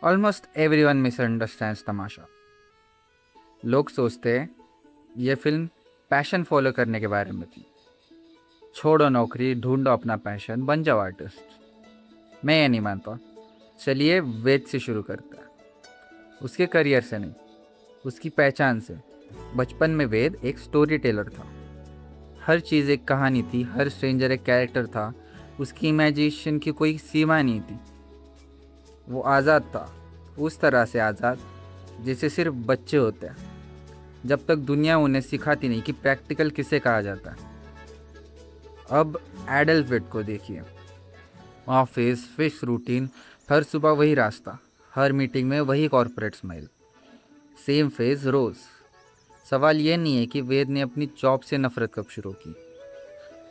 Almost everyone मिसअंडरस्टैंड्स तमाशा। लोग सोचते हैं ये फिल्म पैशन फॉलो करने के बारे में थी। छोड़ो नौकरी, ढूंढो अपना पैशन, बन जाओ आर्टिस्ट। मैं ये नहीं मानता। चलिए वेद से शुरू करते हैं। उसके करियर से नहीं, उसकी पहचान से। बचपन में वेद एक स्टोरी टेलर था। हर चीज़ एक कहानी थी, हर स्ट्रेंजर एक कैरेक्टर था। उसकी इमेजिनेशन की कोई सीमा नहीं थी। वो आज़ाद था, उस तरह से आज़ाद जैसे सिर्फ बच्चे होते हैं, जब तक दुनिया उन्हें सिखाती नहीं कि प्रैक्टिकल किसे कहा जाता है। अब एडल्ट वेट को देखिए। ऑफिस, फिक्स रूटीन, हर सुबह वही रास्ता, हर मीटिंग में वही कॉर्पोरेट स्माइल, सेम फेज रोज। सवाल ये नहीं है कि वेद ने अपनी जॉब से नफरत कब शुरू की।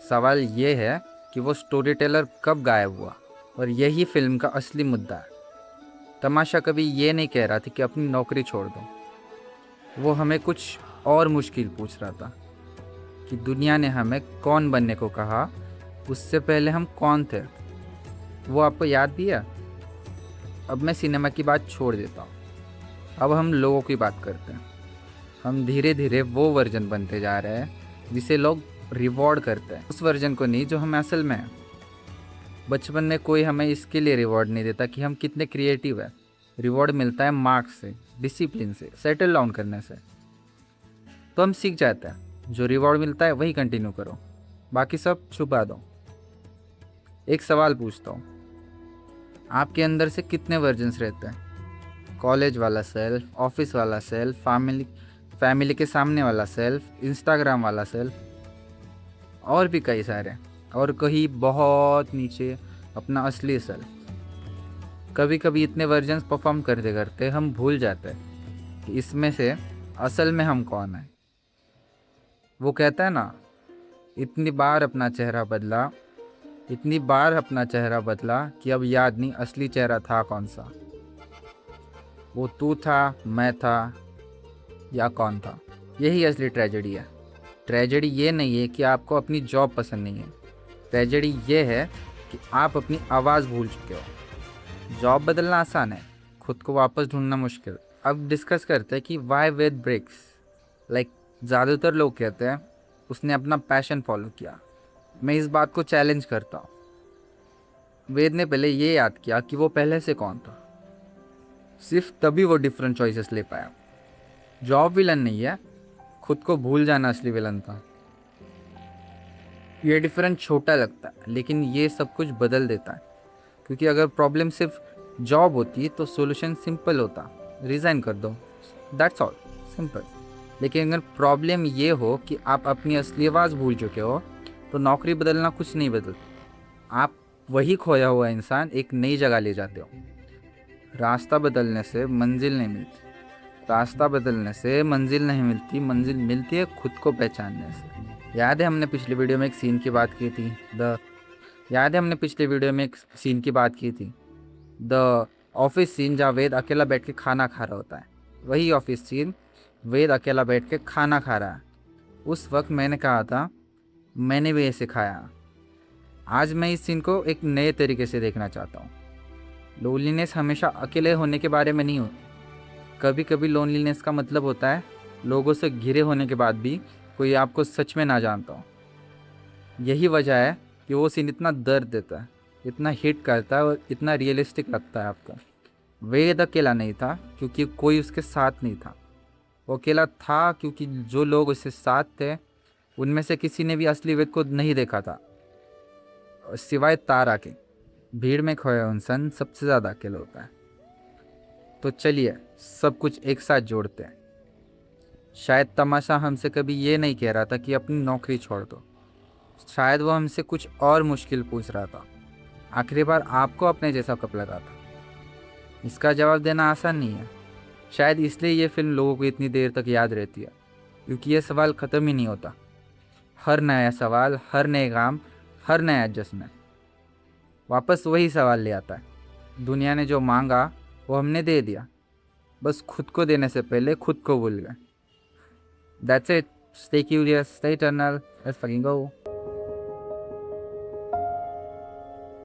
सवाल ये है कि वो स्टोरी टेलर कब गायब हुआ। और यही फिल्म का असली मुद्दा है। तमाशा कभी ये नहीं कह रहा था कि अपनी नौकरी छोड़ दो। वो हमें कुछ और मुश्किल पूछ रहा था कि दुनिया ने हमें कौन बनने को कहा, उससे पहले हम कौन थे। वो आपको याद भी है? अब मैं सिनेमा की बात छोड़ देता हूँ। अब हम लोगों की बात करते हैं। हम धीरे धीरे वो वर्जन बनते जा रहे हैं जिसे लोग रिवॉर्ड करते हैं, उस वर्जन को नहीं जो हम असल में हैं। बचपन में कोई हमें इसके लिए रिवॉर्ड नहीं देता कि हम कितने क्रिएटिव हैं। रिवॉर्ड मिलता है मार्क्स से, डिसिप्लिन से, सेटल डाउन करने से। तो हम सीख जाते हैं जो रिवॉर्ड मिलता है वही कंटिन्यू करो, बाकी सब छुपा दो। एक सवाल पूछता हूँ, आपके अंदर से कितने वर्जन्स रहते हैं? कॉलेज वाला सेल्फ, ऑफिस वाला सेल्फ, फैमिली के सामने वाला सेल्फ, इंस्टाग्राम वाला सेल्फ, और भी कई सारे। और कहीं बहुत नीचे अपना असली सेल्फ। कभी कभी इतने वर्जन्स परफॉर्म करते करते हम भूल जाते हैं कि इसमें से असल में हम कौन है। वो कहता है ना, इतनी बार अपना चेहरा बदला, इतनी बार अपना चेहरा बदला कि अब याद नहीं असली चेहरा था कौन सा। वो तू था, मैं था, या कौन था। यही असली ट्रेजेडी है। ट्रेजेडी ये नहीं है कि आपको अपनी जॉब पसंद नहीं है। ट्रेजेडी ये है कि आप अपनी आवाज़ भूल चुके हो। जॉब बदलना आसान है, खुद को वापस ढूंढना मुश्किल। अब डिस्कस करते हैं कि वाई वेद ब्रेक्स। लाइक ज़्यादातर लोग कहते हैं उसने अपना पैशन फॉलो किया। मैं इस बात को चैलेंज करता हूँ। वेद ने पहले ये याद किया कि वो पहले से कौन था। सिर्फ तभी वो डिफरेंट चॉइसेस ले पाया। जॉब विलन नहीं है, खुद को भूल जाना असली विलन था। ये डिफरेंस छोटा लगता है लेकिन ये सब कुछ बदल देता है। क्योंकि अगर प्रॉब्लम सिर्फ जॉब होती तो सोल्यूशन सिंपल होता, रिज़ाइन कर दो, दैट्स ऑल, सिंपल। लेकिन अगर प्रॉब्लम ये हो कि आप अपनी असली आवाज़ भूल चुके हो, तो नौकरी बदलना कुछ नहीं बदलता। आप वही खोया हुआ इंसान एक नई जगह ले जाते हो। रास्ता बदलने से मंजिल नहीं मिलती, रास्ता बदलने से मंजिल नहीं मिलती, मंजिल मिलती है खुद को पहचानने से। याद है हमने पिछली वीडियो में एक सीन की बात की थी, द याद है हमने पिछले वीडियो में एक सीन की बात की थी, द ऑफिस सीन, जहाँ वेद अकेला बैठ के खाना खा रहा होता है। वही ऑफिस सीन, वेद अकेला बैठ के खाना खा रहा है। उस वक्त मैंने कहा था मैंने भी ये सिखाया। आज मैं इस सीन को एक नए तरीके से देखना चाहता हूँ। लोनलीनेस हमेशा अकेले होने के बारे में नहीं होती। कभी कभी लोनलीनेस का मतलब होता है लोगों से घिरे होने के बाद भी कोई आपको सच में ना जानता हो। यही वजह है कि वो सीन इतना दर्द देता है, इतना हिट करता है और इतना रियलिस्टिक लगता है आपको। वेद अकेला नहीं था क्योंकि कोई उसके साथ नहीं था। वो अकेला था क्योंकि जो लोग उसके साथ थे उनमें से किसी ने भी असली वेद को नहीं देखा था, सिवाय तारा के। भीड़ में खोया इंसान सबसे ज़्यादा अकेला होता है। तो चलिए सब कुछ एक साथ जोड़ते हैं। शायद तमाशा हमसे कभी ये नहीं कह रहा था कि अपनी नौकरी छोड़ दो। शायद वो हमसे कुछ और मुश्किल पूछ रहा था, आखिरी बार आपको अपने जैसा कब लगा था। इसका जवाब देना आसान नहीं है। शायद इसलिए ये फिल्म लोगों को इतनी देर तक याद रहती है, क्योंकि ये सवाल ख़त्म ही नहीं होता। हर नया सवाल, हर नए काम, हर नया एडजस्टमेंट वापस वही सवाल ले आता है। दुनिया ने जो मांगा वो हमने दे दिया, बस खुद को देने से पहले खुद को भूल गए। That's it. Stay curious, stay eternal, let's fucking go.